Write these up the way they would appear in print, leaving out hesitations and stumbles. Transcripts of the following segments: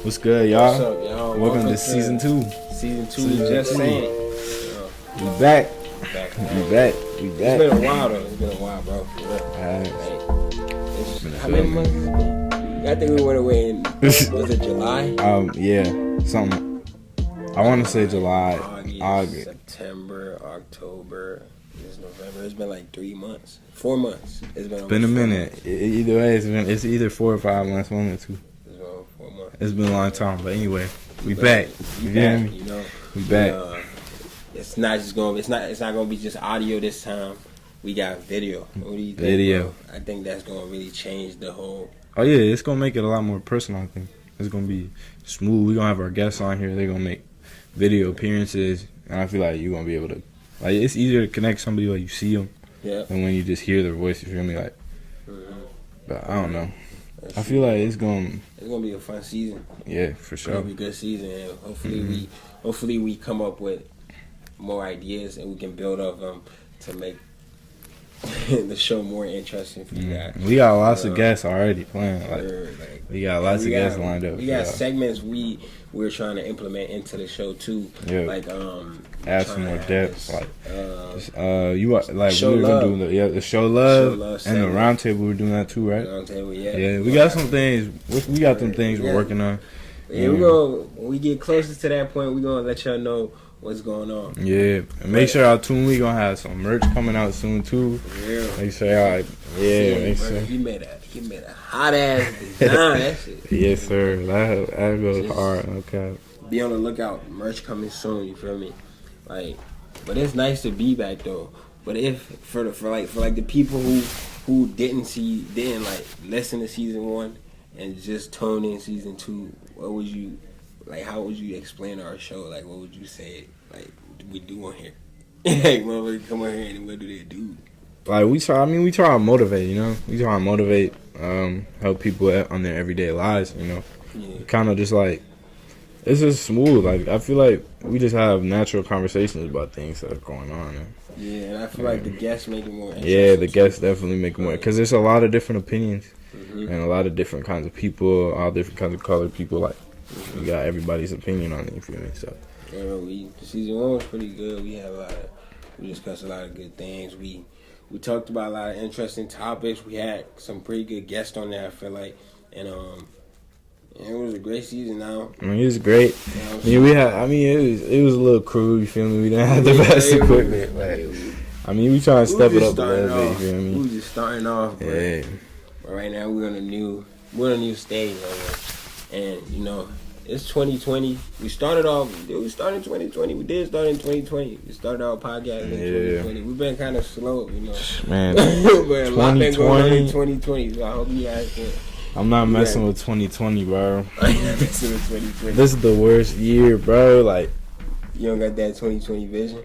What's good, y'all? What's up, y'all? Welcome to season 2. Season 2, just saying. We back. We We back. It's been a while though. It's been a while, bro. How many months has it been? I think we went away in, was it July? Yeah, something. I want to say July, August. September, October, it's November. It's been like 3 months, 4 months. It's been a minute. Either way, it's either 4 or 5 months, 1 or 2. It's been 4 months. It's been a long time, but anyway, we back. You hear me? You know, we back. It's not gonna be just audio this time. We got video. What do you think? Video. Bro? I think that's gonna really change the whole. Oh yeah, it's gonna make it a lot more personal. I think it's gonna be smooth. We're gonna have our guests on here. They're gonna make video appearances, and I feel like you're gonna be able to. Like, it's easier to connect somebody like you see them, than when you just hear their voice. You feel me? Like, but I don't know. I feel like it's gonna be a fun season. Yeah, for sure. It's gonna be a good season, and hopefully we come up with more ideas and we can build up to make the show more interesting for you guys. We got lots of guests already playing. We got lots of guests lined up. We got segments we're trying to implement into the show too. Yeah. Like add some more depth. We were doing the show love and the round table. We're doing that too, right? Round table, yeah. Yeah, we got some things. We got some things we're working on. Yeah, when we get closer to that point, we're gonna let y'all know what's going on. Yeah, and make sure y'all tune. We gonna have some merch coming out soon too. Yeah. Make sure y'all. Yeah, make sure. He made a hot ass design. That shit. Yes, sir. That goes hard. Okay. Be on the lookout. Merch coming soon. You feel me? Like, but it's nice to be back though. But if for the people who didn't listen to season 1 and just tune in season 2, what would you how would you explain our show? Like, what would you say we do on here? Like, when we come on here and what do they do? Like, we try to motivate, you know? We try to motivate, help people on their everyday lives, you know? Yeah. Kind of just like, it's just smooth. Like, I feel like we just have natural conversations about things that are going on. Yeah, and I feel like the guests make it more interesting. Yeah, the guests definitely make it more, because there's a lot of different opinions and a lot of different kinds of people, all different kinds of colored people. Like, we got everybody's opinion on it, you feel me? So, season 1 was pretty good. We discussed a lot of good things. We talked about a lot of interesting topics. We had some pretty good guests on there, I feel like, and it was a great season. Now, it was great. It was a little crude. You feel me? We didn't have the best equipment. We trying to step it up a little bit. You feel me? We were just starting off. But right now we're on a new stage, and it's 2020. We started in 2020. We did start in 2020. We started our podcast in 2020. We've been kind of slow, Man, but a lot been going on in 2020. So I hope you guys can. I'm not messing with 2020, bro. I'm not messing with 2020. This is the worst year, bro. Like, you don't got that 2020 vision?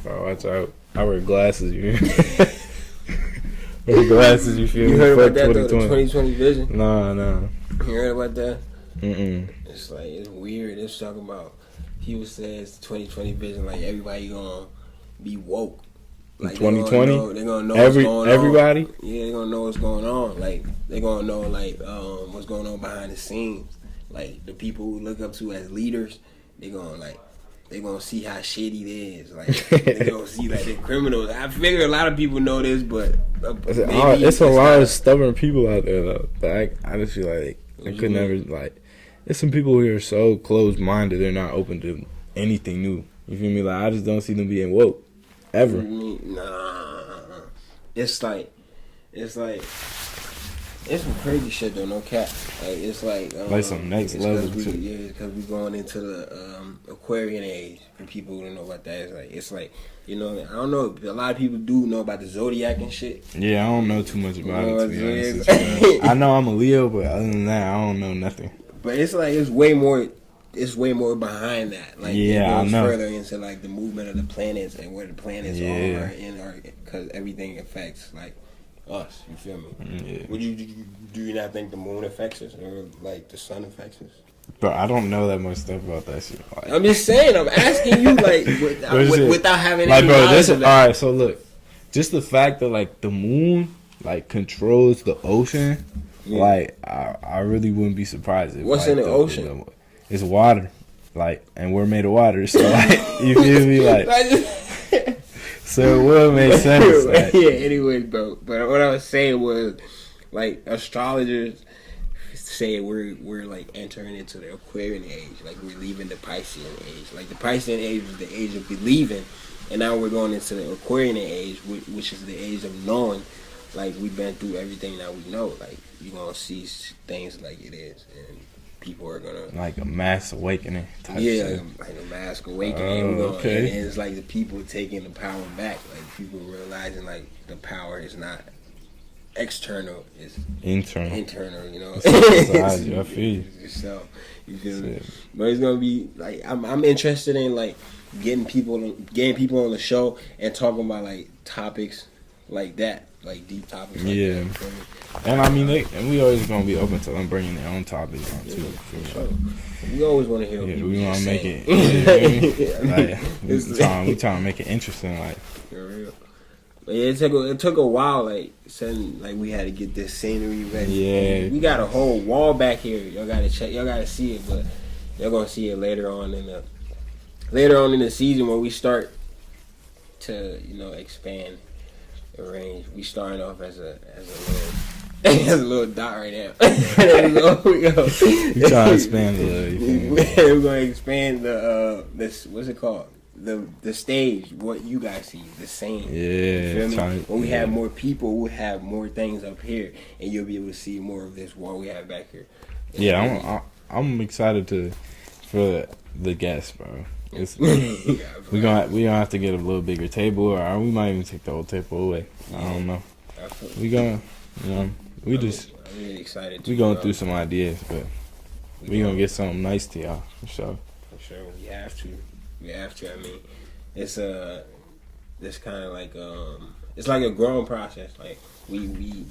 Bro, watch out. I wear glasses, you hear me? Wear glasses, you feel me? You heard about that, though, the 2020 vision? Nah. You heard about that? Mm-mm. It's weird. It's talking about, people say it's 2020 vision, like everybody gonna be woke. Like 2020? They're gonna know what's going everybody? on. Yeah, they're gonna know what's going on. Like, they're gonna know what's going on behind the scenes. Like, the people who look up to as leaders, they're gonna see how shitty it is. Like, they're gonna see the criminals. I figure a lot of people know this, but it's a lot of stubborn people out there though. But I just feel like I could never there's some people who are so closed minded they're not open to anything new. You feel me? Like, I just don't see them being woke ever. Nah, it's some crazy shit though. No cap. Like, it's like some next level shit. Yeah, because we going into the Aquarian age. For people who don't know about that, it's like I don't know. A lot of people do know about the zodiac and shit. Yeah, I don't know too much about it, to be honest with you. I know I'm a Leo, but other than that, I don't know nothing. But it's way more behind that. Like, it goes further into the movement of the planets and where the planets are because everything affects us. You feel me? Yeah. Do you not think the moon affects us or the sun affects us? But I don't know that much stuff about that shit. I'm just saying. I'm asking you without having any knowledge of it. All right. So look, just the fact that the moon controls the ocean Yeah. Like I really wouldn't be surprised if What's in the ocean? It's water, like, and we're made of water. So like, you feel me, like. So it would make sense. Like. Yeah. Anyways, bro. But what I was saying was, like, astrologers say we're like entering into the Aquarian age, like we're leaving the Piscean age. Like the Piscean age was the age of believing, and now we're going into the Aquarian age, which is the age of knowing. Like we've been through everything that we know. Like you're gonna see things like it is, and people are gonna like a mass awakening. Type yeah, like a mass awakening. Okay. And it's like the people taking the power back. Like people realizing like the power is not external, it's internal, you know. I feel you. So you feel me? But it's gonna be like I'm interested in like getting people on the show and talking about like topics like that, like deep topics. Like yeah, that, and I mean, and we always gonna be open to them bringing their own topics on too. For sure. We always want to hear. Yeah, we want to make it. Like, we trying to make it interesting, like. For real. But yeah, it took a while, like we had to get this scenery ready. Yeah, we got a whole wall back here. Y'all gotta see it, but y'all gonna see it later on in the season when we start to expand the range. We starting off as a little dot right now. We trying to expand a little. We're gonna expand this. What's it called? The stage, what you guys see, the same. Yeah. When we have more people, we'll have more things up here, and you'll be able to see more of this wall we have back here. I'm excited for the guests, bro. We gonna have to get a little bigger table, or we might even take the whole table away. I don't know. We gonna, I'm really excited. We going through some ideas, but we gonna get something nice to y'all for sure. For sure, we have to. I mean, it's kind of like it's like a growing process. Like we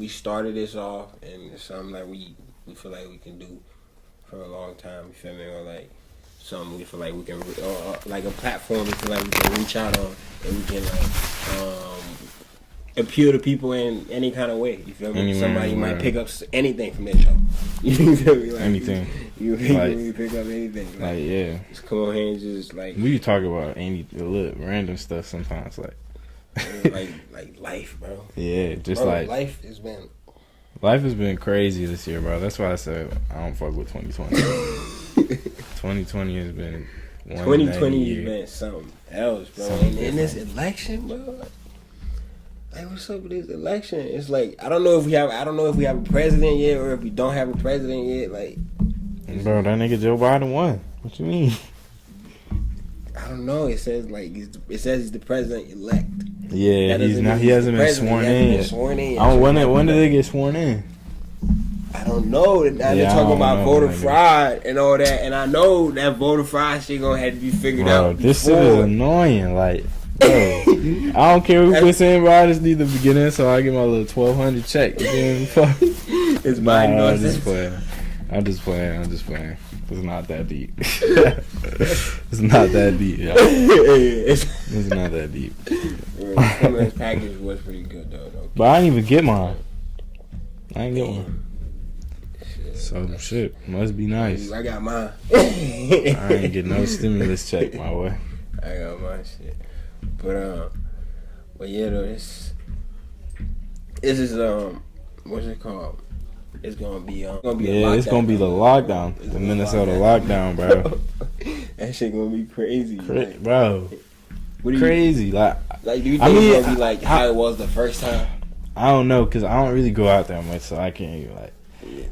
started this off, and it's something that we feel like we can do for a long time. You feel me? Or like something we feel like we can, or like a platform we feel like we can reach out on, and we can like appeal to people in any kind of way. You feel me? Somebody might pick up anything from that show. You feel me? Like, anything. You pick up anything. Like yeah. Just come on here and just like. We talk about random stuff sometimes, like. like life, bro. Yeah, just bro, like life has been crazy this year, bro. That's why I said I don't fuck with 2020. 2020 has been 2020 has been something else, bro. And in this election, bro. Like, what's up with this election? It's like I don't know if we have a president yet, or if we don't have a president yet. Like, bro, that nigga Joe Biden won. What you mean? I don't know. It says he's the president elect. Yeah, he's not. He hasn't been sworn in. When did they get sworn in? I don't know. They're talking about voter fraud and all that, and I know that voter fraud shit gonna have to be figured out. This shit is annoying. Like, bro, I don't care who puts in, bro. I just need the beginning, so I get my little 1,200 check. It's mine. I'm just playing. It's not that deep. It's not that deep, yo. It's not that deep. The package was pretty good, though. But I didn't even get mine. I didn't get one. Shit must be nice. I got mine. I ain't get no stimulus check, my way. I got my shit. But yeah, though, this is what's it called? It's gonna be it's gonna be the lockdown, the Minnesota lockdown, bro. That shit gonna be crazy, bro. Crazy, like do you think it's gonna be like how it was the first time? I don't know, cause I don't really go out that much, so I can't even like.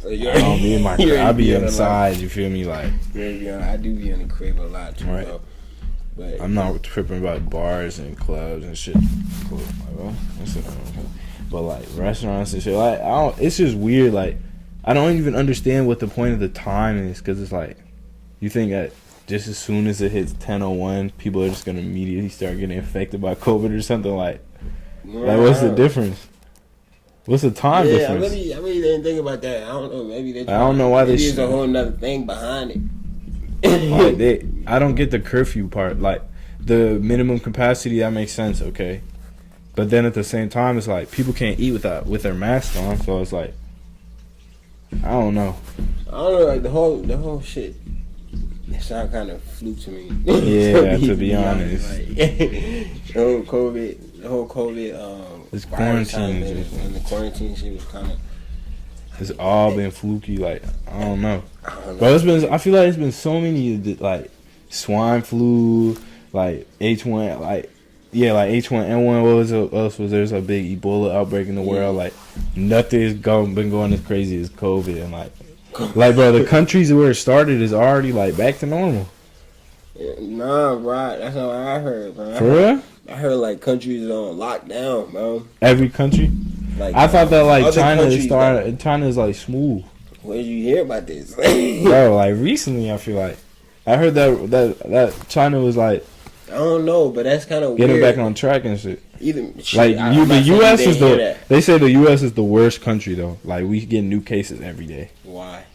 So I don't be in my crib. I be inside. You feel me? Like I do be in the crib a lot too, right. Though. But I'm not tripping about bars and clubs and shit. Cool. Like, well, but like restaurants and shit, like it's just weird. Like I don't even understand what the point of the time is, because it's like you think that just as soon as it hits 10:01, people are just gonna immediately start getting infected by COVID or something. Like what's the difference? What's the time difference? I really didn't think about that. I don't know. Maybe I don't know why there's a whole nother thing behind it. Like I don't get the curfew part. Like the minimum capacity, that makes sense, okay. But then at the same time, it's like people can't eat with their mask on, so it's like I don't know. I don't know, like the whole shit. It sound kind of fluke to me. Yeah, to be honest. Like, the whole COVID, It's virus quarantine. and the quarantine shit was kind of. It's all been fluky. Like I don't know. I don't know. Bro, it's been. I feel like it's been so many like swine flu, like H1, like H1N1. What else was there's a big Ebola outbreak in the world? Like nothing's been going as crazy as COVID, and like bro, the countries where it started is already like back to normal. Nah, bro, that's not what I heard, bro. For real? I heard like countries on lockdown, bro. Every country. Like I thought that like China started. China's like smooth. Where did you hear about this? Bro, like recently, I feel like I heard that China was like I don't know, but that's kind of getting weird. back on track and shit. Like the U.S. is they say the U.S. is the worst country though. Like we get new cases every day. Why?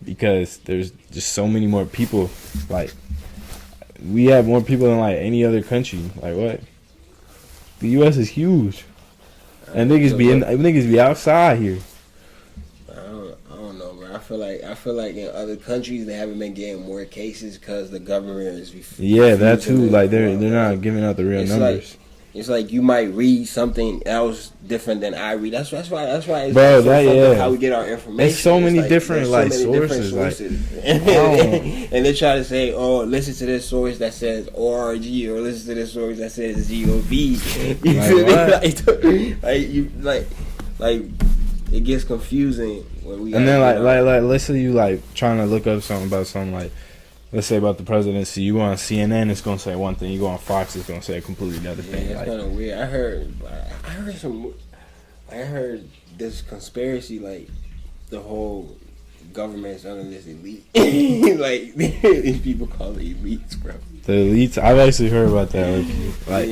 Because there's just so many more people. Like we have more people than like any other country. Like what? The U.S. is huge, and niggas be outside here. I don't know, bro. I feel like in other countries they haven't been getting more cases because the government is. Yeah, that too. Like they're not giving out the real numbers. It's like you might read something else different than I read. That's why. It's bro, so how we get our information. There's so many different sources. And they try to say, "Oh, listen to this source that says ORG," or listen to this source that says ZOV. Like it gets confusing when we. And then like let's say you like trying to look up something about something like. Let's say about the presidency, you go on CNN, it's gonna say one thing. You go on Fox, it's gonna say a completely another thing. Yeah, it's kind of weird. I heard this conspiracy, like the whole government's under this elite. Like these people call it elites, bro. The elites, I've actually heard about that. Like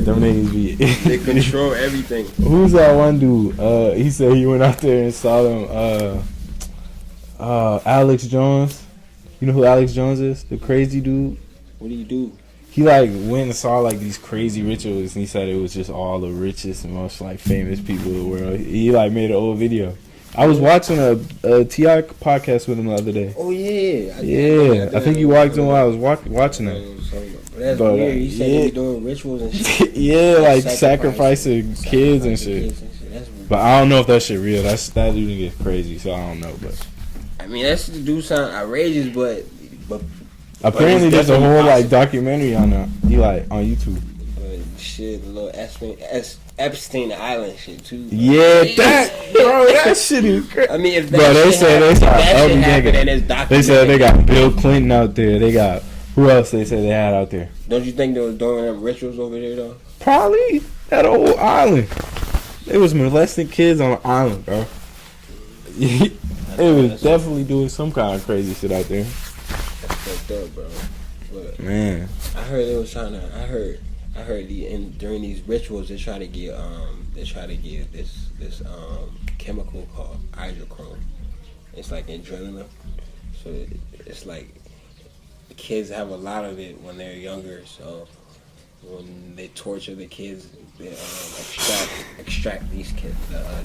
them niggas be they control everything. Who's that one dude? He said he went out there and saw them. Alex Jones. You know who Alex Jones is? The crazy dude. What do you do? He like went and saw like these crazy rituals, and he said it was just all the richest and most like famous people in the world. He like made an old video. I was watching a T.I. podcast with him the other day. Oh yeah, I think you walked in while I was watching it. But that's weird. He said he was doing rituals and shit. Yeah, like sacrificing kids and shit. But I don't know if that shit real. That dude gets crazy, so I don't know. But I mean, that shit do sound outrageous, but apparently there's a whole like documentary on on YouTube. But shit, the little Epstein Island shit too. Bro. Yeah, that shit is crazy. I mean, if that they said they got Bill Clinton out there. They got who else? They said they had out there. Don't you think they was doing them rituals over there though? Probably that whole island. They was molesting kids on an island, bro. It was definitely doing some kind of crazy shit out there. That's fucked up, bro. But man, I heard they was trying to. I heard during these rituals they try to get this chemical called hydrochrome. It's like adrenaline. So it's like the kids have a lot of it when they're younger. So when they torture the kids, they extract these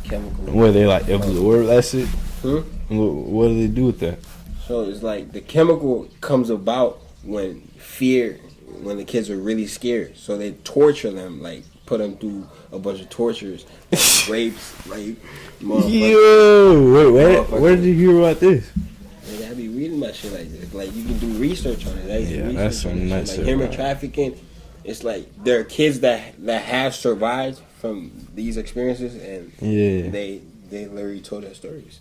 chemicals. Where they like absorb that shit? What do they do with that? So it's like the chemical comes about when the kids are really scared. So they torture them, like put them through a bunch of tortures, like rapes, like yo, where did you hear about this? I be reading my shit like this. Like you can do research on it. Yeah, that's some nuts. Like human trafficking. It's like there are kids that have survived from these experiences, and they literally told their stories.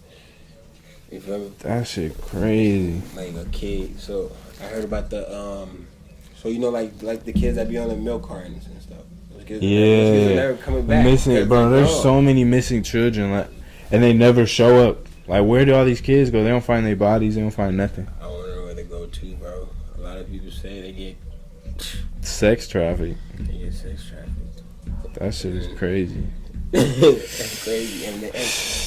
You feel me? That shit crazy. Like a kid. So I heard about the so you know like the kids that be on the milk cartons and stuff. Those kids are never coming back. Missing, bro. There's so many missing children, like, and they never show up. Like, where do all these kids go? They don't find their bodies. They don't find nothing. I wonder where they go to, bro. A lot of people say they get sex traffic. They get sex traffic. That shit is crazy. That's crazy. And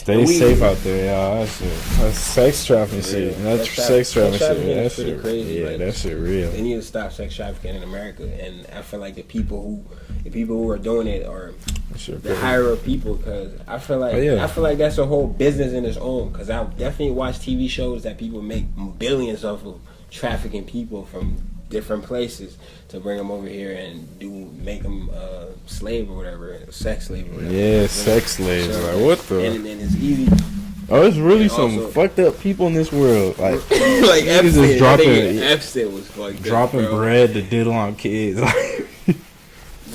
Stay safe out there, y'all. That's sex trafficking shit. That's sex trafficking shit. That shit crazy. Yeah, that shit real. They need to stop sex trafficking in America, and I feel like the people who are doing it are the higher up people. Because I feel like that's a whole business in its own. Because I definitely watch TV shows that people make billions off of trafficking people from different places to bring them over here and make them slave or whatever, sex slave or whatever. Yeah, sex slaves. So, like, what the? And it's easy. Oh, it's really some fucked up people in this world. Like Epstein. Epstein was fucked dropping up, bread to diddle on kids.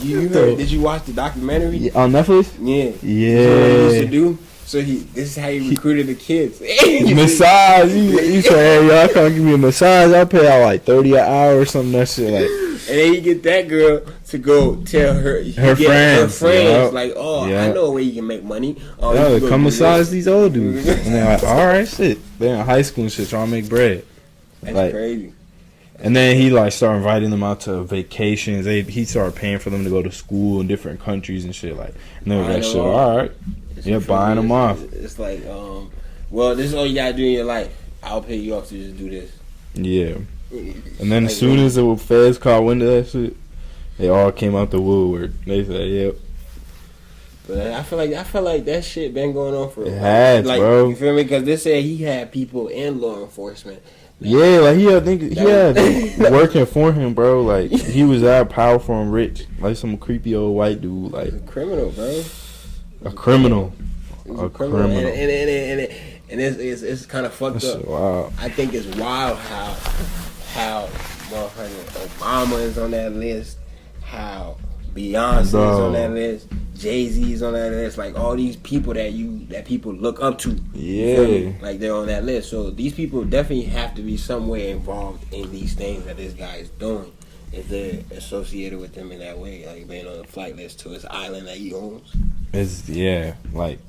Did you watch the documentary? Yeah, on Netflix? Yeah. Yeah. You know what he used to do? So this is how he recruited the kids. Massage. He said, "Hey, y'all come give me a massage. I'll pay out like $30 an hour or something." That shit like. And then he get that girl to go tell her friends, yep. Like, I know a way you can make money. Come massage these old dudes. And they're like, all right, shit. They're in high school and shit trying to make bread. That's crazy. And then he like started inviting them out to vacations. He started paying for them to go to school in different countries and shit. Like, and they were like, shit, all right. Yeah, buying them off. It's like, well, this is all you gotta do in your life. I'll pay you off to just do this. Yeah. And then as soon as the feds caught wind of that shit, they all came out the woodwork. They said, "Yep." But I feel like that shit been going on for a while. It has, like, bro. You feel me? Because they said he had people in law enforcement. Yeah, like he had working for him, bro. Like he was that powerful and rich, like some creepy old white dude, like a criminal, bro. A criminal. And it's kind of fucked up. Wow. I think it's wild how motherfucking Obama is on that list, how Beyonce is on that list, Jay-Z is on that list, like all these people that people look up to. Yeah. Like they're on that list. So these people definitely have to be somewhere involved in these things that this guy is doing. If they're associated with him in that way, like being on the flight list to his island that he owns. Like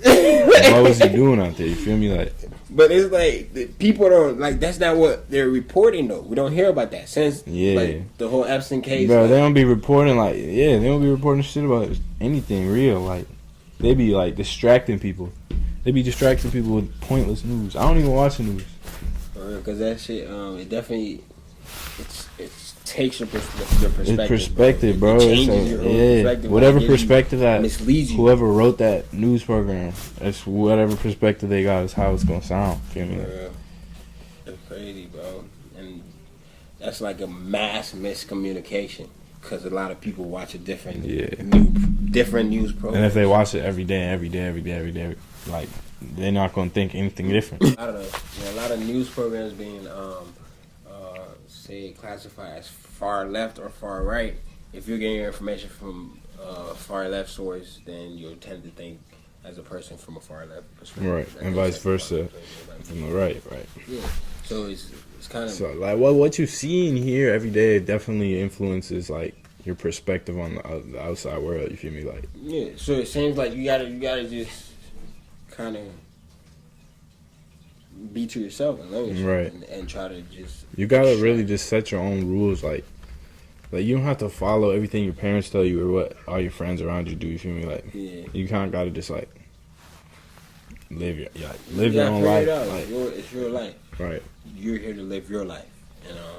what was he doing out there? You feel me? Like, but it's like people don't like. That's not what they're reporting though. We don't hear about that since like the whole Epstein case. Bro, they don't be reporting they don't be reporting shit about anything real. Like they be like distracting people. They be distracting people with pointless news. I don't even watch the news. Because that shit, it definitely it takes your perspective. It's perspective, bro. It changes your perspective. Whatever perspective that misleads you. Whoever wrote that news program, that's whatever perspective they got is how it's gonna sound. Feel me? That's crazy, bro. And that's like a mass miscommunication because a lot of people watch a different news program. And if they watch it every day, like they're not gonna think anything different. I don't know. A lot of news programs being say classified as far left or far right. If you're getting your information from far left source, then you'll tend to think as a person from a far left perspective. Right, and vice versa from the right. Yeah. So it's kind of so like what you see in here every day definitely influences like your perspective on the outside world. You feel me? Like So it seems like you gotta just kind of be to yourself and try to just. You gotta really just set your own rules. Like you don't have to follow everything your parents tell you or what all your friends around you do. You feel me? Like you kind of gotta just like live your own life. It's your life. Right. You're here to live your life.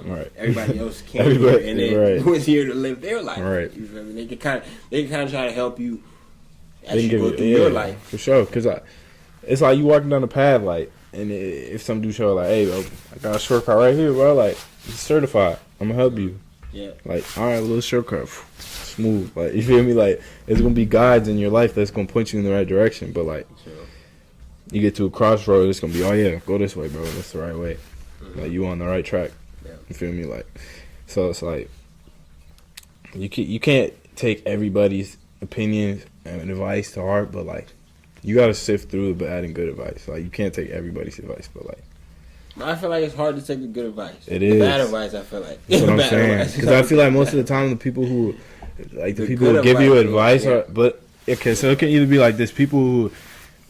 Right. Everybody else can't. And then who's here to live their life? Right. You feel me? They can kind of try to help you as you go through your life. For sure. Because it's like you walking down the path, like, and if some dude show like, hey, bro, I got a shortcut right here, bro. Like, it's certified. I'm gonna help you. Yeah. Like, all right, a little shortcut, smooth. Like, you feel me? Like, there's gonna be guides in your life that's gonna point you in the right direction. But like, you get to a crossroad, it's gonna be, oh yeah, go this way, bro. That's the right way. Mm-hmm. Like, you on the right track. Yeah. You feel me? Like, so it's like you can't take everybody's opinions and advice to heart, but like, you gotta sift through the bad and good advice. Like, you can't take everybody's advice, but like, I feel like it's hard to take the good advice. It is. Bad advice, I feel like. That's what I'm saying. Because I feel like most of the time the people who, like the people who give you advice are, but okay, so it can either be like this: people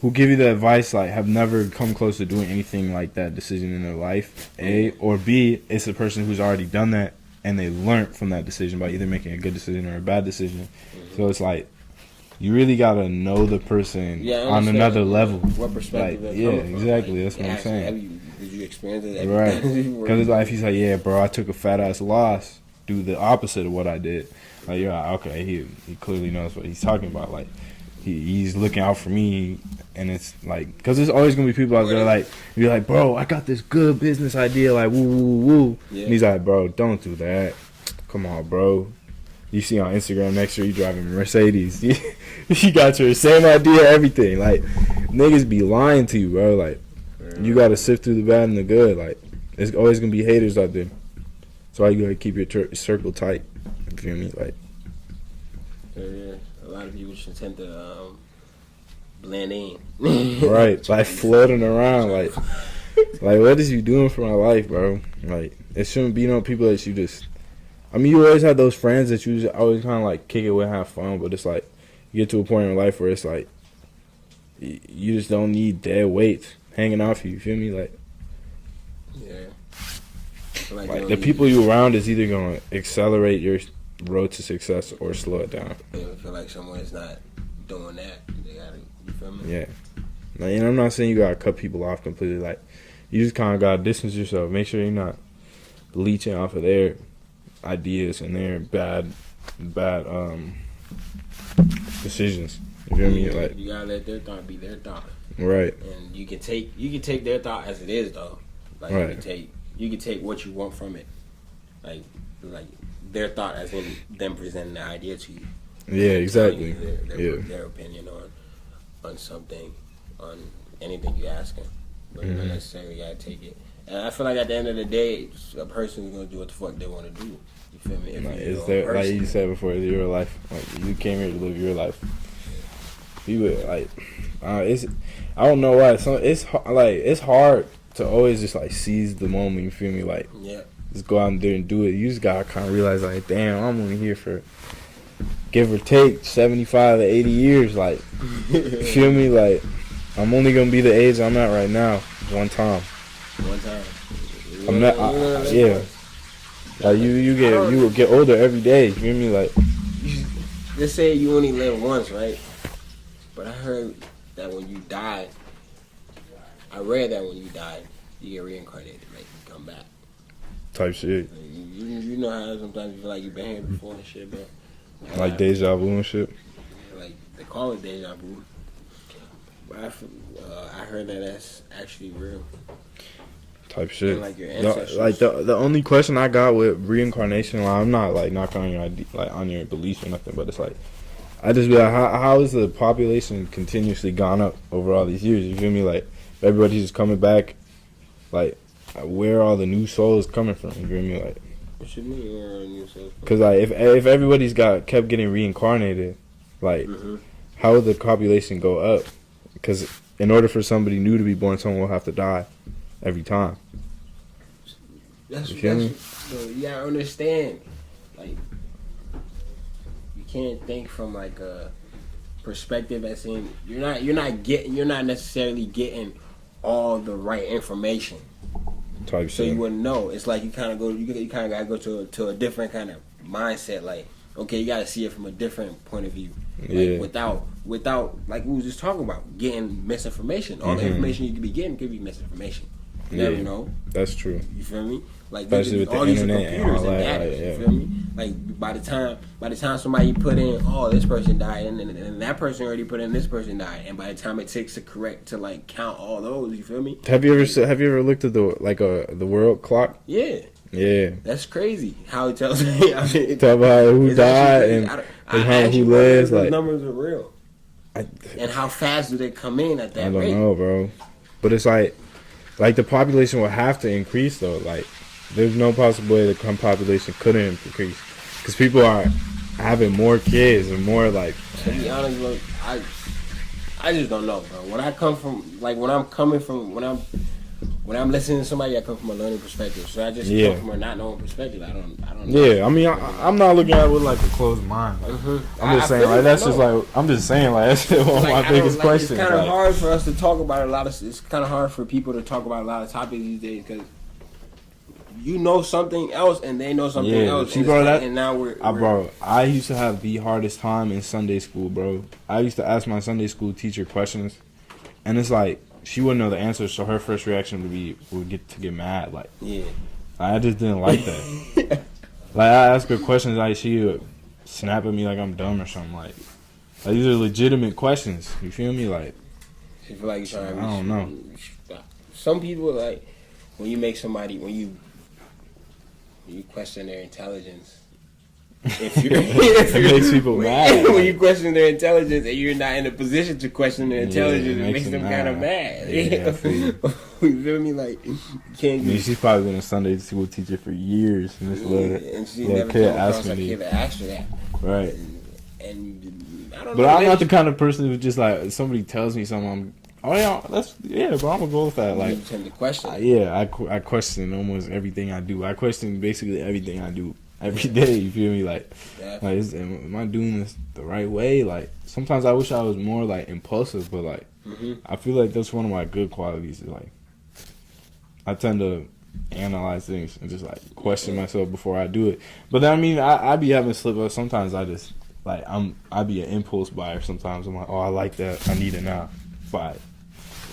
who give you the advice like have never come close to doing anything like that decision in their life, A, or B, it's a person who's already done that and they learned from that decision by either making a good decision or a bad decision. Mm-hmm. So it's like you really gotta know the person on another level. What perspective? Like, yeah, exactly. That's what I'm saying. Did you experience it? Right. Because it's like if he's like, yeah, bro, I took a fat ass loss, do the opposite of what I did. Like, you're like, okay, he clearly knows what he's talking about. Like, he's looking out for me, and it's like, because there's always gonna be people out there like, you're like, bro, I got this good business idea, like, woo woo woo. Yeah. And he's like, bro, don't do that. Come on, bro. You see on Instagram next year you driving a Mercedes. You got your same idea, everything. Like, niggas be lying to you, bro. Like, you gotta sift through the bad and the good. Like, there's always gonna be haters out there. So you gotta keep your circle tight. You feel me? Like, yeah. A lot of people should tend to blend in. Right, like floating around. Like what is you doing for my life, bro? Like, it shouldn't be no people that you just. I mean, you always have those friends that you just always kind of like kick it with, have fun, but it's like you get to a point in life where it's like you just don't need dead weights hanging off you. You feel me? Like, yeah. Like the people you around is either gonna accelerate your road to success or slow it down. I feel like someone's not doing that. They gotta, you feel me? Yeah. Now, and I'm not saying you gotta cut people off completely. Like, you just kind of gotta distance yourself. Make sure you're not leeching off of their ideas and their bad decisions. You feel me? Like, you gotta let their thought be their thought. Right. And you can take their thought as it is though. Like, right. You can take what you want from it. Like their thought as in them presenting the idea to you. Yeah, exactly. Their opinion on something, on anything you ask them. But you don't necessarily gotta take it. And I feel like at the end of the day, a person is gonna do what the fuck they want to do. You feel me? Like you said before, it's your life. Like, you came here to live your life. You would like, it's. I don't know why. It's hard to always just like seize the moment. You feel me? Like, yeah. Just go out there and do it. You just gotta kind of realize, like, damn, I'm only here for give or take 75 to 80 years. Like, you feel me? Like, I'm only gonna be the age I'm at right now. One time. I'm not. Yeah. Like, you will get older every day. You feel me? Like, just say you only live once, right? But I heard that when you die, I read that when you die, you get reincarnated, right? You come back. Type shit. You know how sometimes you feel like you've been here before and shit, bro. Like deja vu and shit. Like, they call it deja vu. But I heard that that's actually real. Type shit. And like your ancestors. The only question I got with reincarnation, like, I'm not like knocking on your idea, like on your beliefs or nothing, but it's like, I just be like, how is the population continuously gone up over all these years? You feel me? Like, everybody's just coming back. Like, where are all the new souls coming from? You feel me? Like, what you mean, where are the new souls? Because like, if everybody's kept getting reincarnated, like, how would the population go up? Because in order for somebody new to be born, someone will have to die every time. You feel me? So you gotta understand, like, you can't think from like a perspective as in you're not necessarily getting all the right information. Type so shit. You wouldn't know. It's like you kind of gotta go to a different kind of mindset. Like, okay, you gotta see it from a different point of view. Like, without like we was just talking about getting misinformation. All the information you could be getting could be misinformation. You never know. That's true. You feel me? Like, especially with all the these internet computers and all that. data, you feel me? Like, by the time somebody put in, oh, this person died, and that person already put in, this person died, and by the time it takes to like count all those, you feel me? Have you ever looked at the world clock? Yeah. Yeah. That's crazy. How it tells me. I mean, talk about who died and how who lives. Like, numbers are real. And how fast do they come in at that rate? I don't know, bro. But it's like the population will have to increase though. Like, there's no possible way the population couldn't increase because people are having more kids and more like. To be honest, look, I just don't know, bro. When I'm listening to somebody, I come from a learning perspective. So I just come from a not knowing perspective. I don't know. Yeah, I mean, I'm not looking at it with like a closed mind. Like, I'm just saying, like, that's just like, I'm just saying, like, that's one of my biggest questions. It's kind of hard for us to talk about it's kind of hard for people to talk about a lot of topics these days because you know something else and they know something else. See, bro, and now bro, I used to have the hardest time in Sunday school, bro. I used to ask my Sunday school teacher questions, and it's like she wouldn't know the answer, so her first reaction would get mad. Like, yeah, I just didn't like that. Like, I ask her questions, like she would snap at me like I'm dumb or something. Like these are legitimate questions. You feel me? Like, you feel like you're trying to I don't know. Some people, like, when you make somebody, when you question their intelligence, it makes people mad. When you question their intelligence and you're not in a position to question their intelligence, it makes them kind of mad. Yeah, I feel you. You feel me? Like, you can't. I mean, she's probably been a Sunday school teacher for years, and this and she never kid came across a me. kid that asked her that. Right. And I don't know. But I'm not the kind of person who just like somebody tells me something. Bro, I'm gonna go with that. Like, you tend to question. I question almost everything I do. I question basically everything I do every day. You feel me? Like am I doing this the right way? Like, sometimes I wish I was more like impulsive, but like I feel like that's one of my good qualities. Is like I tend to analyze things and just like question myself before I do it. But then, I mean, I be having slip ups. Sometimes I just like I be an impulse buyer. Sometimes I'm like, oh, I like that. I need it now. Buy it.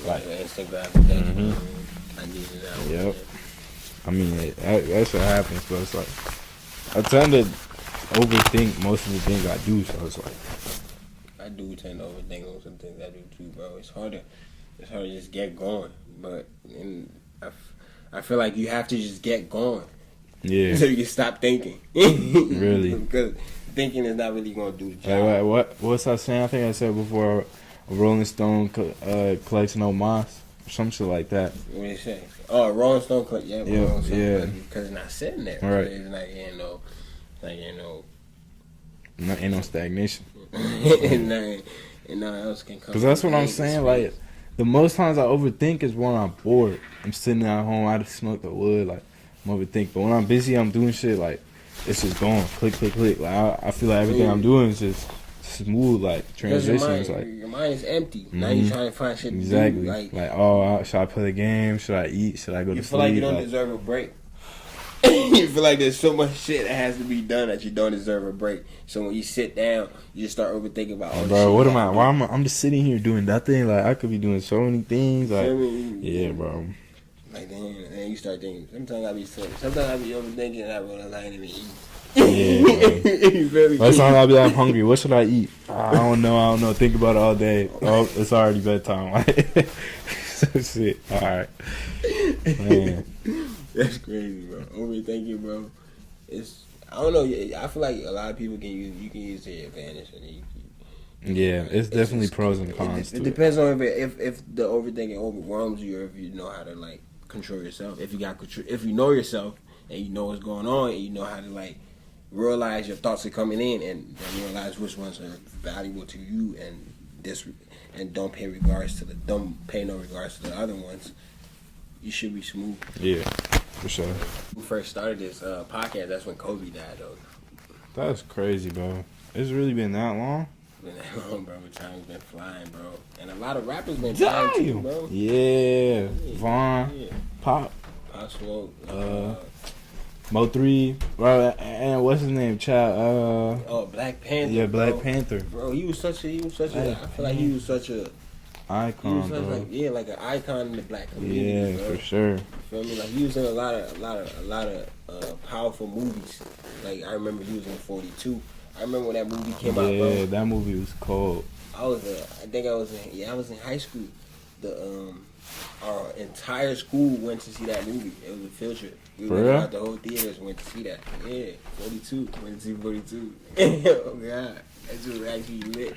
Like, Instagram. I need it now. Yep. I mean, that shit happens, but it's like I tend to overthink most of the things I do. So it's like I do tend to overthink most of the things I do too, bro. It's hard to just get going, but I feel like you have to just get going. Yeah. So you can stop thinking. Really? Because thinking is not really going to do the job. Like, what's that saying? I think I said before. A Rolling Stone collects no moss, or some shit like that. What do you say? Oh, Rolling Stone collects, Rolling Stone yeah. Because it's not sitting there. Right. So it's like, ain't no stagnation. and nothing else can come. Because that's what I'm saying. Like, the most times I overthink is when I'm bored. I'm sitting at home, I just smoke the wood, like, I'm overthink. But when I'm busy, I'm doing shit, like, it's just going, click, click, click. Like, I feel like everything I'm doing is just smooth, like, transitions. Your mind is empty. Now you're trying to find shit to exactly. do. Like, oh, should I play the game? Should I eat? Should I go to sleep? You feel like you don't deserve a break. You feel like there's so much shit that has to be done that you don't deserve a break. So when you sit down, you just start overthinking about all bro, shit. what am I? Why am I'm just sitting here doing nothing? Like, I could be doing so many things. Like, yeah, bro. Like, then you start thinking. Sometimes I be overthinking and I realize I ain't even eat. Yeah, sometimes I'll be like, I'm hungry. What should I eat? I don't know. Think about it all day. Oh, it's already bedtime. So shit. All right, man. That's crazy, bro. Overthinking, bro. I don't know. I feel like a lot of people can use to your advantage, and it's definitely pros and cons. It depends on if the overthinking overwhelms you, or if you know how to like control yourself. If you know yourself and you know what's going on, and you know how to like realize your thoughts are coming in, and realize which ones are valuable to you, and don't pay no regards to the other ones. You should be smooth. Yeah, for sure. When we first started this podcast, that's when Kobe died, though. That's crazy, bro. It's really been that long? Been that long, bro. Time's been flying, bro. And a lot of rappers been dying too, bro. Yeah. Vaughn. Pop Smoke. Mo3, bro, and what's his name? Black Panther. Yeah, Black Panther. Bro, he was such a. I feel like he was such a icon, bro. Like an icon in the black community. Yeah, bro. for sure. You feel me? Like, he was in a lot of powerful movies. Like, I remember he was in 42. I remember when that movie came out, bro. Yeah, that movie was cold. I was in high school. Our entire school went to see that movie. It was a field trip. We went out the whole theaters and went to see that. Yeah, 42. Went to see 42. Oh, God. That shit was actually lit.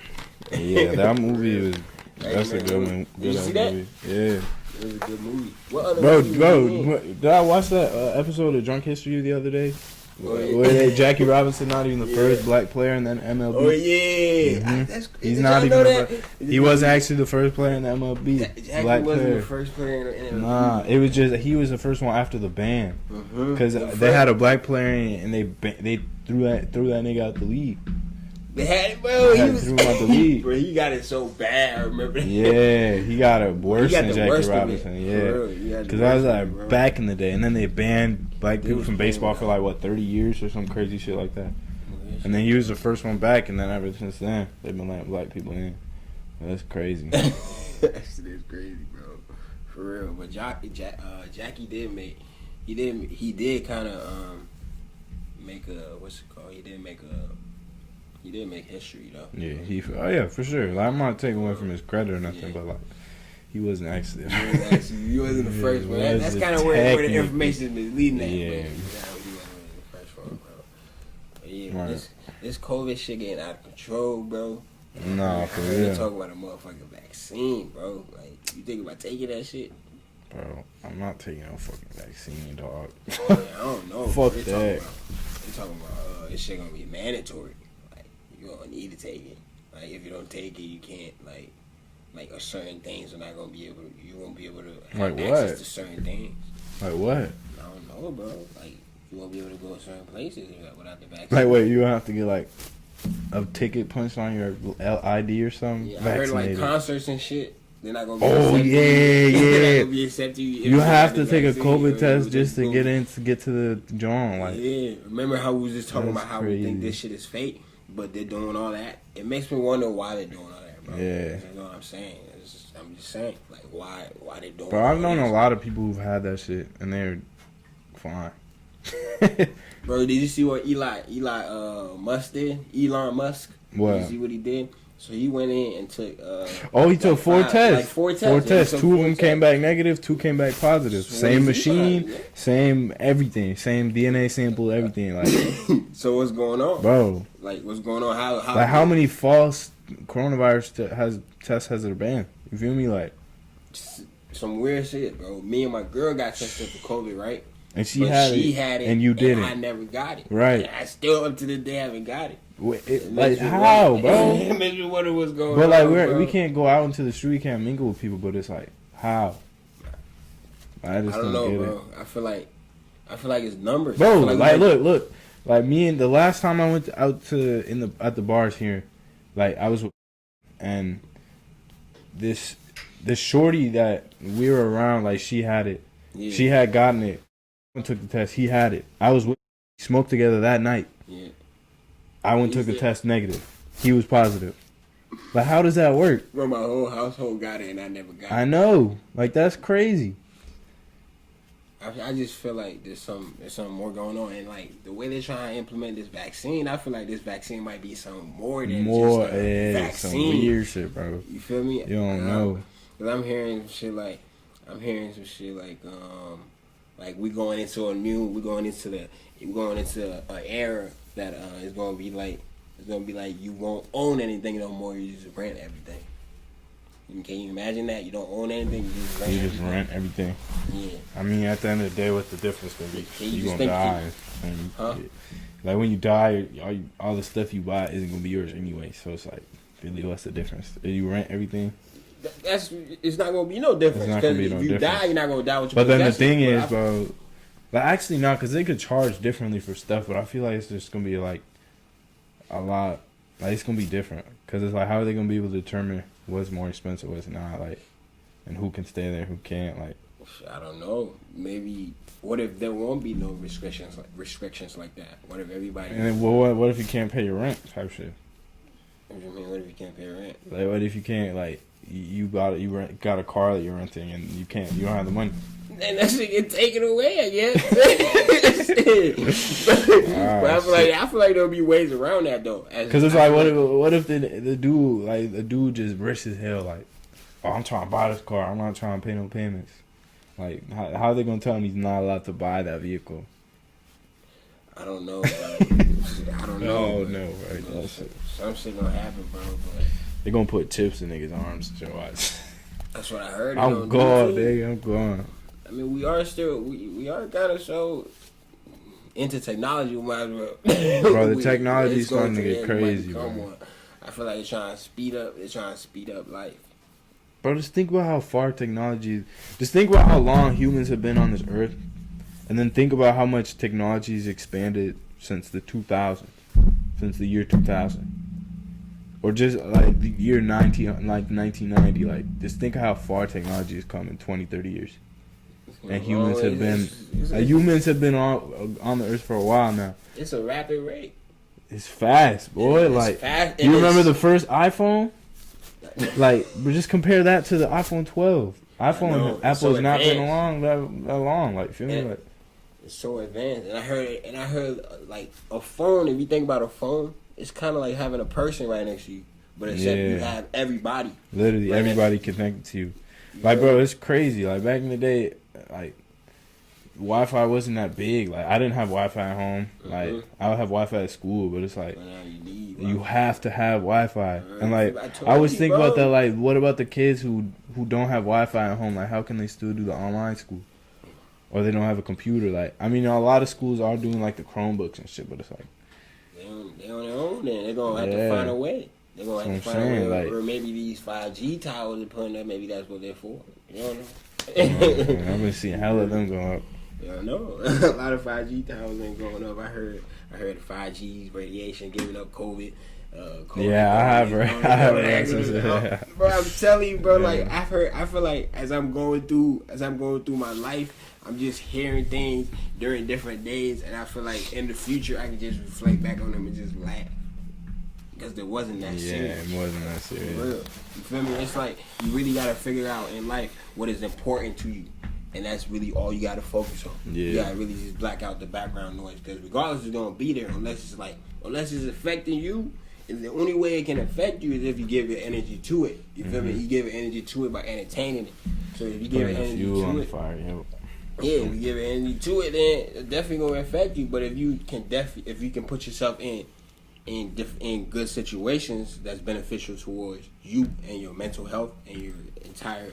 Yeah, that movie was... That's a good one. Did you see that? Movie. Yeah. It was a good movie. What other Bro, did I watch that episode of Drunk History the other day? Where Jackie Robinson not even the first black player in the MLB. Oh yeah, that's he's not even. He wasn't actually the first player in the MLB. Jackie black wasn't player. The first player in the MLB. Nah, it was just he was the first one after the ban because they had a black player and they threw that nigga out the league. They had it, bro. He threw him out the league. Bro, he got it so bad. I remember. Yeah, he got it worse than Jackie Robinson. Yeah, because I was like back in the day, and then they banned black dude from baseball for like what 30 years or some crazy shit like that. And then he was the first one back, and then ever since then they've been letting black people in. That's crazy. That shit is crazy, bro. For real. But Jackie did make. He did kind of make a what's it called? He did make history though. Yeah, for sure. Like, I'm not taking away from his credit or nothing, but like he wasn't actually. He wasn't the first one. That's kind of where the information is leading at. Yeah. He wasn't the first one, bro. But yeah, right. This COVID shit getting out of control, bro. Nah, for real. They talking about a motherfucking vaccine, bro. Like, you think about taking that shit? Bro, I'm not taking no fucking vaccine, dog. I don't know. Fuck they that. They talking about this shit gonna be mandatory. Like, you gonna need to take it. Like, if you don't take it, you can't like certain things are not gonna be able. You won't be able to have access to certain things. Like what? I don't know, bro. Like, you won't be able to go to certain places without the vaccine. Like, wait, you have to get like a ticket punched on your ID or something? Yeah, I heard like concerts and shit. They're not gonna be They're not gonna be accepted you have to take a COVID test just to get to the joint. Like, yeah, remember how we was just talking about how we think this shit is fake, but they're doing all that. It makes me wonder why they're doing all that, bro. Yeah, you know what I'm saying? I'm just saying, like, why they doing? Bro, I've known a lot of people who've had that shit and they're fine. Bro, did you see what Elon Musk did? Elon Musk. What? Did you see what he did? So he went in and took. He took four tests. Four tests. Two of them came back negative. 2 came back positive. Same machine, same everything, same DNA sample, everything. Like, so what's going on, bro? Like, what's going on? How many false coronavirus tests has there been? You feel me? Like, some weird shit, bro. Me and my girl got tested for COVID, right? And she had it, and you didn't. I never got it. Right. And I still up to this day haven't got it. Like, how, bro? It makes me wonder what's going on. But like, we can't go out into the street, we can't mingle with people. But it's like, how? I don't know, bro. I feel like it's numbers, bro. Like, look. Like, me and the last time I went out at the bars here, like, I was with, and this shorty that we were around, like, she had it. Yeah. She had gotten it. Took the test. He had it. I was with. Smoked together that night. Yeah. I went took the test negative. He was positive. Like, how does that work? Bro, my whole household got it and I never got it. I know. Like, that's crazy. I just feel like there's something more going on, and like the way they're trying to implement this vaccine, I feel like this vaccine might be something more than just a vaccine. Some weird shit, bro. You feel me? You don't know. Cause I'm hearing some shit like we going into an era that is gonna be like you won't own anything no more. You just rent everything. Can you imagine that? You don't own anything. You just rent everything. Yeah. I mean, at the end of the day, what's the difference gonna be? You gonna die. Huh? Like, when you die, all the stuff you buy isn't gonna be yours anyway. So it's like, really, what's the difference? You rent everything. It's not gonna be no difference. Because if you die, you're not gonna die with your. But then the thing is, bro. But actually, not, because they could charge differently for stuff. But I feel like it's just gonna be like a lot. Like, it's gonna be different, because it's like, how are they gonna be able to determine what's more expensive, what's not, like, and who can stay there, who can't, like. I don't know. Maybe, what if there won't be no restrictions like that? What if everybody? And then what if you can't pay your rent type shit? What do you mean? What if you can't pay rent? Like, what if you can't, like, you got a car that you're renting and you don't have the money? And that shit get taken away, I guess. But I feel like there'll be ways around that though. Because it's like, what if the dude just rich as hell, like, oh, I'm trying to buy this car, I'm not trying to pay no payments. Like, how are they gonna tell him he's not allowed to buy that vehicle? I don't know. I don't know. Oh no, right? Some shit gonna happen, bro. But they're gonna put chips in niggas' arms. That's what I heard. I'm gone, nigga. I'm gone. I mean, we are kind of so into technology. We might as well. Bro, the technology is starting to get crazy, bro. I feel like they're trying to speed up life. Bro, just think about how far technology is. Just think about how long humans have been on this earth. And then think about how much technology has expanded since the year 2000. Or just like the year 1990. Like, just think how far technology has come in 20, 30 years. and humans have been on the earth for a while now. It's a rapid rate. It's fast, boy. It's like fast, you remember the first iPhone? Like, but just compare that to the iPhone 12. Apple's so not been along that long. Like, feel me? Like, it's so advanced. And I heard like a phone. If you think about a phone, it's kind of like having a person right next to you, but except you have everybody. Literally, right, everybody connected to you. Like, bro, it's crazy. Like, back in the day, like, Wi-Fi wasn't that big. Like, I didn't have Wi-Fi at home. Like, I would have Wi-Fi at school, but it's like, you have to have Wi-Fi. And, like, I always think about that, like, what about the kids who don't have Wi-Fi at home? Like, how can they still do the online school? Or they don't have a computer? Like, I mean, a lot of schools are doing, like, the Chromebooks and shit, but it's like, they on their own then. They're going to have to find a way. They're going to have to find a way. Like, or maybe these 5G towers are putting up, maybe that's what they're for. You don't know? I've been seeing hella of them go up. Yeah, I know. A lot of 5G towers ain't going up. I heard 5G's radiation giving up COVID. Yeah, I have access to that. Bro, I'm telling you, bro. Like I feel like as I'm going through my life, I'm just hearing things during different days, and I feel like in the future I can just reflect back on them and just laugh because there wasn't that serious. Yeah, it wasn't that serious. Real. You feel me? It's like you really gotta figure out in life what is important to you. And that's really all you gotta focus on. Yeah. You gotta really just black out the background noise because regardless, it's gonna be there unless it's affecting you. And the only way it can affect you is if you give your energy to it. You feel me? You give your energy to it by entertaining it. So if you give your energy to it, if you give your energy to it, then it's definitely gonna affect you. But if you can put yourself in good situations that's beneficial towards you and your mental health and your entire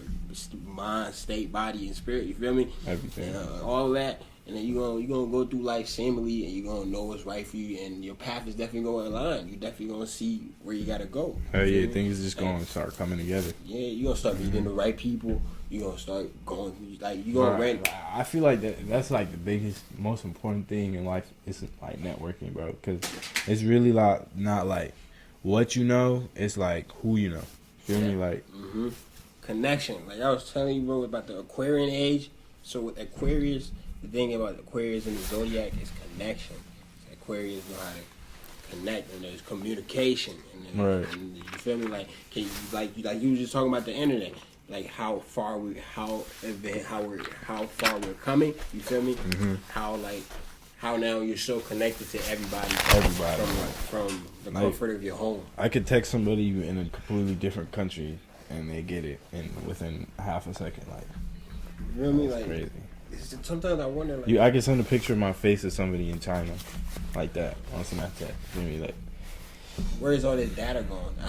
mind, state, body, and spirit. You feel me? Everything. And, all that, and then you're gonna go through life seemingly, and you're gonna know what's right for you, and your path is definitely gonna align. You definitely gonna see where you gotta go. Hell yeah, things just gonna start coming together. Yeah, you gonna start meeting the right people. You gonna start going like you gonna rent. I feel like that's like the biggest, most important thing in life is like networking, bro. Because it's really like not like what you know, it's like who you know. Feel me? Like connection. Like I was telling you, bro, about the Aquarian age. So with Aquarius, the thing about Aquarius and the zodiac is connection. Aquarius know how to connect, and there's communication. And you feel me? Like can you like you were just talking about the internet. Like how far we're coming. You feel me? How now you're so connected to everybody from the comfort of your home. I could text somebody in a completely different country and they get it within half a second. Like, you feel me? Like crazy. Sometimes I wonder. Like, I can send a picture of my face to somebody in China, like that on Snapchat. You feel me? Like, where's all this data going? I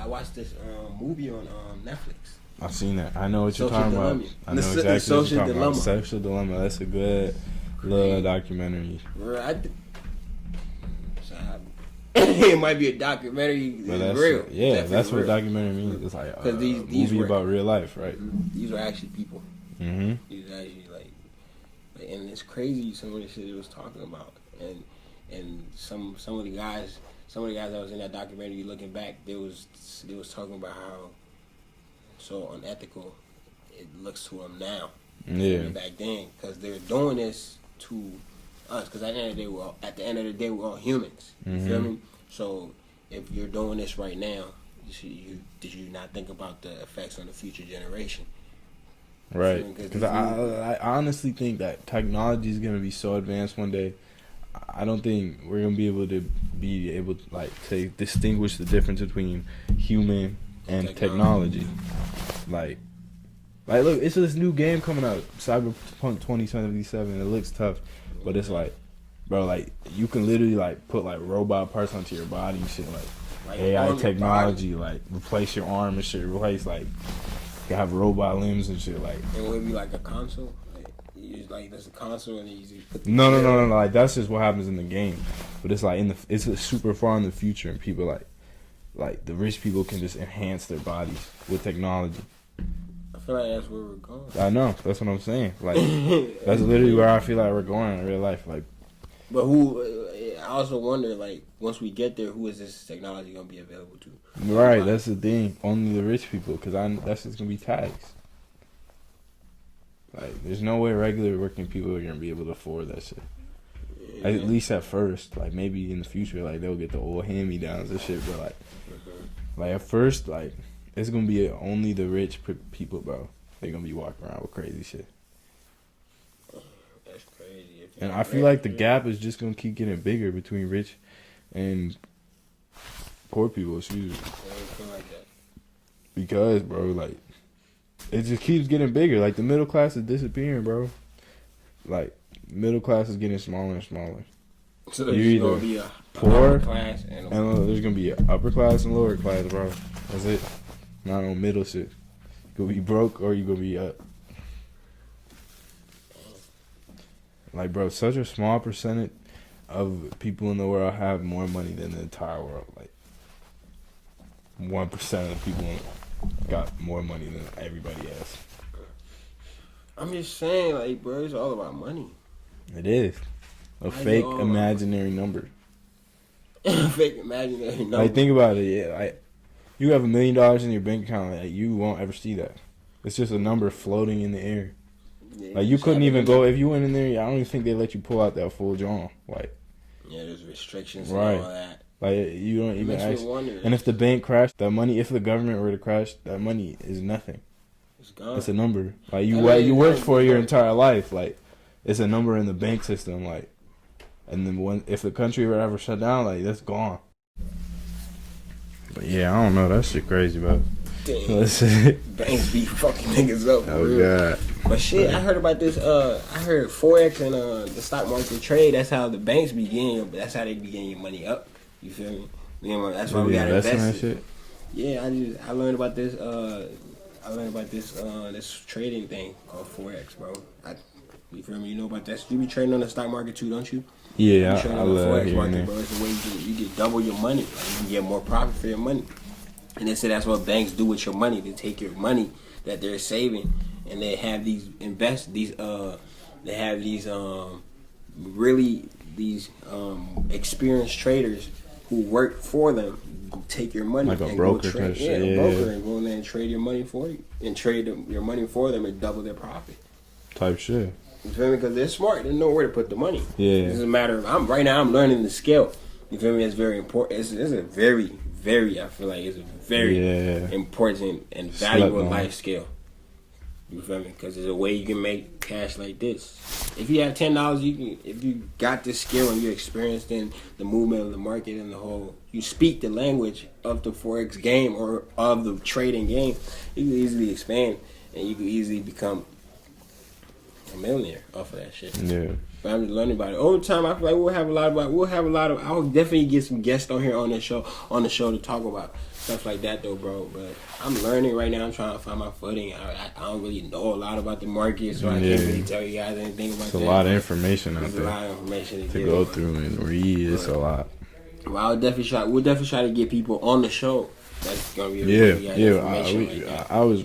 watched this movie on Netflix. I've seen that. I know what you're talking about. I know exactly what you're talking about. Social Dilemma. That's a good little documentary. It might be a documentary. But that's real. Yeah, that's what a documentary means. It's like a movie about real life, right? These are actually people. These are actually like, and it's crazy some of the shit it was talking about, and some of the guys that was in that documentary, looking back, they was talking about how so unethical it looks to them now. Yeah. Back then, because they're doing this to us. Because at the end of the day, we're all humans. You feel me? So if you're doing this right now, did you not think about the effects on the future generation? Right. Because I honestly think that technology is gonna be so advanced one day. I don't think we're gonna be able to like to distinguish the difference between human and technology. Like look, it's this new game coming out, Cyberpunk 2077. It looks tough, but it's like, bro, like you can literally like put like robot parts onto your body and shit, like AI technology, like replace your arm and shit, replace like you have robot limbs and shit, like. It would be like a console. Like there's a console and you just put no. Like that's just what happens in the game, but it's like it's super far in the future, and people like the rich people can just enhance their bodies with technology. I feel like that's where we're going. I know, that's what I'm saying. Like that's literally where I feel like we're going in real life. Like, but who? I also wonder, like, once we get there, who is this technology gonna be available to? Right, that's the thing. Only the rich people, because that's just gonna be taxed. Like, there's no way regular working people are gonna be able to afford that shit. Yeah. At least at first, like maybe in the future, like they'll get the old hand-me-downs and shit. But like at first, like it's gonna be only the rich people, bro. They're gonna be walking around with crazy shit. That's crazy. And I feel like the gap is just gonna keep getting bigger between rich and poor people. Excuse me. I don't feel like that. Because, bro, like it just keeps getting bigger. Like the middle class is disappearing, bro. Like middle class is getting smaller and smaller. So You're there's either gonna be a poor upper class and there's gonna be an upper class and lower class, bro. That's it. Not no middle shit. You gonna be broke or you gonna be up. Like, bro, such a small percentage of people in the world have more money than the entire world. Like 1% of the people got more money than everybody else. I'm just saying, like, bro, it's all about money. It is a fake imaginary number. Fake imaginary number. Like, think about it. Yeah, like you have $1 million in your bank account. Like, you won't ever see that. It's just a number floating in the air. Yeah, Like, you couldn't even go if you went in there. I don't even think they let you pull out that full draw. Like, yeah, there's restrictions right. and all that. Like, you don't even Makes me wonder. And if the bank crashed, that money, if the government were to crash, that money is nothing. It's gone. It's a number. Like, you worked for your entire life. Like, it's a number in the bank system. Like, and then if the country were ever shut down, like, that's gone. But yeah, I don't know. That shit crazy, bro. Damn. Banks be fucking niggas up. Oh real. God. But shit, I heard about this. I heard Forex and the stock market trade. That's how the banks be getting. That's how they be getting your money up. You feel me? You know, that's why we gotta invest in that shit. Yeah, I learned about this. This trading thing called Forex, bro. You feel me? You know about that? You be trading on the stock market too, don't you? Yeah, I love Forex market, bro. It's the way you get double your money. Like, you can get more profit for your money. And they say that's what banks do with your money. They take your money that they're saving, and they have these experienced traders who work for them take your money like a and broker, go trade. A broker, and go in there and trade your money for you and trade your money for them and double their profit. Type shit. You feel me? Because they're smart. They know where to put the money. Yeah. It's a matter of I'm learning the skill. You feel me? It's very important. It's a very I feel like it's a very important and valuable life skill. You feel me? Because there's a way you can make cash like this. If you have $10, if you got this skill and you're experienced in the movement of the market and the whole, you speak the language of the Forex game or of the trading game, you can easily expand and you can easily become a millionaire off of that shit. Yeah. But I'm just learning about it. Over time, I feel like we'll have a lot of. I'll definitely get some guests on here on the show to talk about stuff like that, though, bro. But I'm learning right now. I'm trying to find my footing. I don't really know a lot about the market, so I can't really tell you guys anything about that. It's a lot of information out there. There's a lot of information to go through and read. It's a lot. Well, we'll definitely try to get people on the show. That's gonna be I was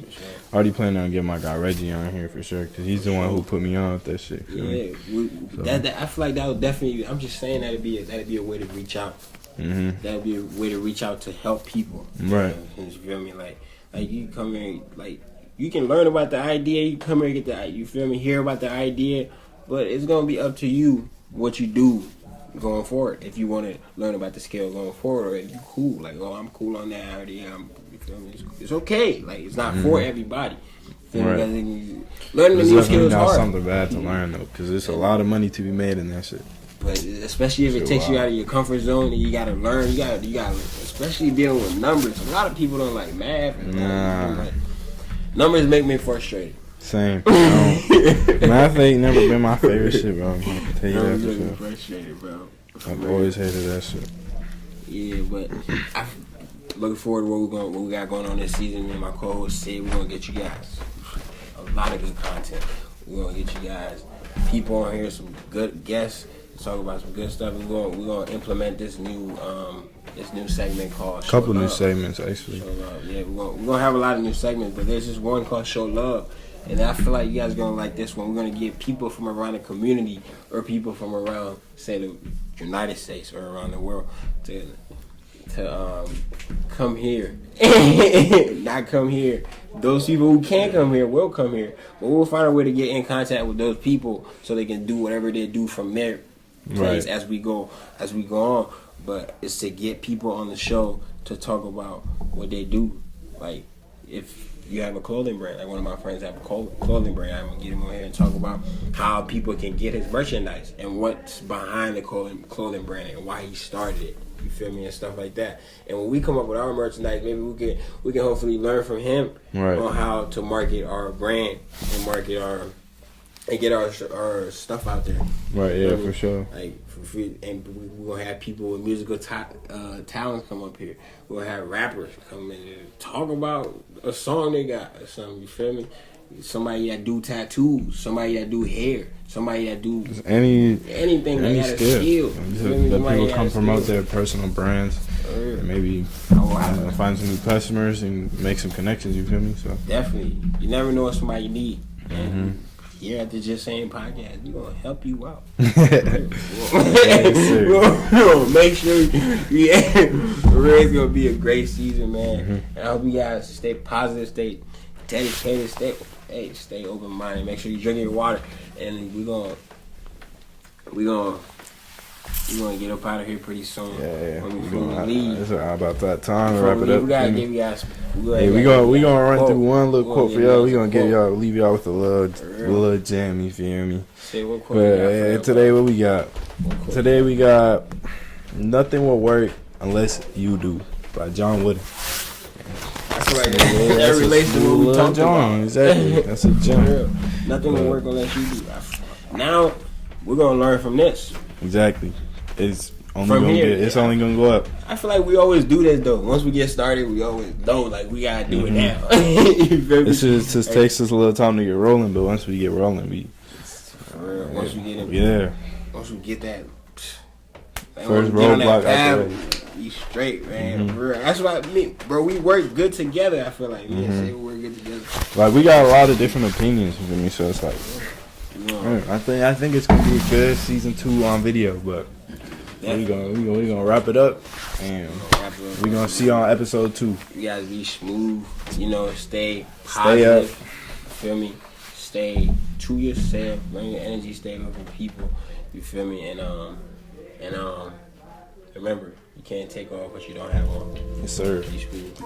already planning on getting my guy Reggie on here for sure because he's the one who put me on with that shit. I feel like that would definitely. I'm just saying that'd be a way to reach out. Mm-hmm. That'd be a way to reach out to help people. Right. You feel me? Like you come here, like you can learn about the idea. You come here and get you feel me? Hear about the idea, but it's gonna be up to you what you do going forward. If you want to learn about the skill going forward, or if you cool, like, oh, I'm cool on that idea. You feel me? It's okay. Like, it's not for everybody. Right. Learning the new skill is hard. Something bad to learn though, because there's a lot of money to be made in that shit. But especially if it takes you out of your comfort zone, and you gotta learn. You gotta, especially dealing with numbers. A lot of people don't like math. And numbers make me frustrated. Same. Math ain't never been my favorite shit, bro. I can tell you that for sure. Frustrated, bro. I've always hated that shit. Yeah, but I'm looking forward to what we got going on this season. Me and my co-host said we're gonna get you guys a lot of good content. We're gonna get you guys people on here, some good guests, talk about some good stuff. We're gonna implement this new segment called Show Love. New segments actually. Show Love. Yeah, we're gonna have a lot of new segments, but there's just one called Show Love. And I feel like you guys are going to like this one. We're going to get people from around the community or people from around, say, the United States or around the world to to come here, not come here. Those people who can come here will come here, but we'll find a way to get in contact with those people so they can do whatever they do from their place as we go on. But it's to get people on the show to talk about what they do. Like if you have a clothing brand, like one of my friends have a clothing brand, I'm gonna get him on here and talk about how people can get his merchandise and what's behind the clothing brand and why he started it. You feel me, and stuff like that. And when we come up with our merchandise, maybe we can hopefully learn from him on how to market our brand and market and get our stuff out there. Right, yeah, for sure. Like, and we're gonna have people with musical talents come up here. We'll have rappers come in and talk about a song they got or something. You feel me? Somebody that do tattoos, somebody that do hair, somebody that do anything that got a skill. Let people come promote their personal brands and maybe find some new customers and make some connections. You feel me? So definitely, you never know what somebody need. And here at the Just Saying podcast, we're gonna help you out. Make sure it's gonna be a great season, man. And I hope you guys stay positive, stay dedicated, stay open minded. Make sure you drink your water, and we're gonna get up out of here pretty soon. Before we leave. It's about that time to wrap it up. We gotta give you guys. We gonna run through one little quote for y'all. We gonna leave y'all with a little gem. You feel me? Say what quote? Today what we got? Today we got "Nothing Will Work Unless You Do" by John Wooden. I feel like that relates to what we talked about. Exactly. That's a gem. Nothing will work unless you do. Now we're gonna learn from this. Exactly. It's only gonna go up. I feel like we always do this though. Once we get started, we always know like we gotta do it now. It just takes us a little time to get rolling, but once we get rolling, once we get that first roadblock out we straight, man. That's what I mean, bro. We work good together. I feel like we work good together. Like we got a lot of different opinions with me, so it's like I think it's gonna be a good season 2 on video, but we gonna wrap it up, and we gonna see you on episode 2. You guys be smooth, stay positive. Feel me? Stay true yourself. Bring your energy. Stay away from people. You feel me? And remember, you can't take off what you don't have on. Yes, sir. Be smooth.